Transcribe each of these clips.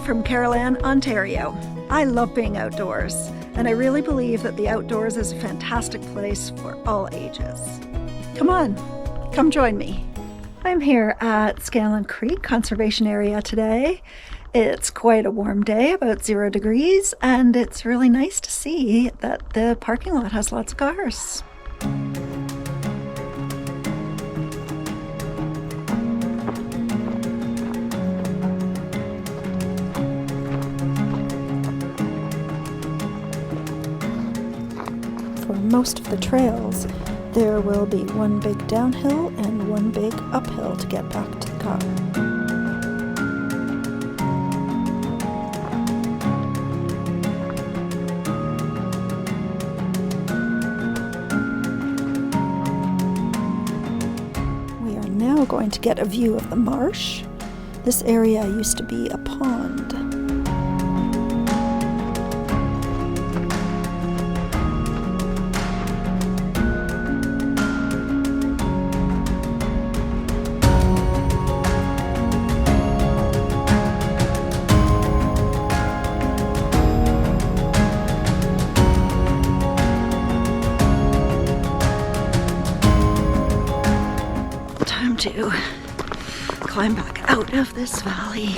from Carolan, Ontario. I love being outdoors, and I really believe that the outdoors is a fantastic place for all ages. Come on, come join me. I'm here at Scanlon Creek Conservation Area today. It's quite a warm day, about 0 degrees, and it's really nice to see that the parking lot has lots of cars. For most of the trails, there will be one big downhill and one big uphill to get back to the car. We are now going to get a view of the marsh. This area used to be a pond. Time to climb back out of this valley.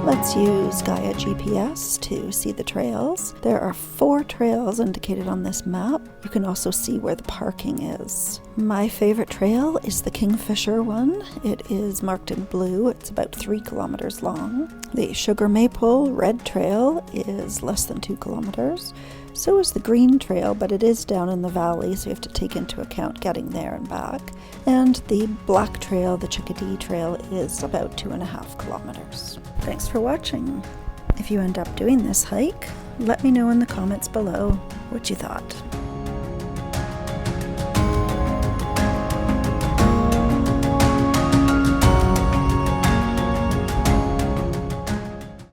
Let's use Gaia GPS to see the trails. There are 4 trails indicated on this map. You can also see where the parking is. My favorite trail is the Kingfisher one. It is marked in blue. It's about 3 kilometers long. The Sugar Maple Red Trail is less than 2 kilometers. So is the Green Trail, but it is down in the valley, so you have to take into account getting there and back. And the Black Trail, the Chickadee Trail, is about 2.5 kilometers. Thanks for watching. If you end up doing this hike, let me know in the comments below what you thought.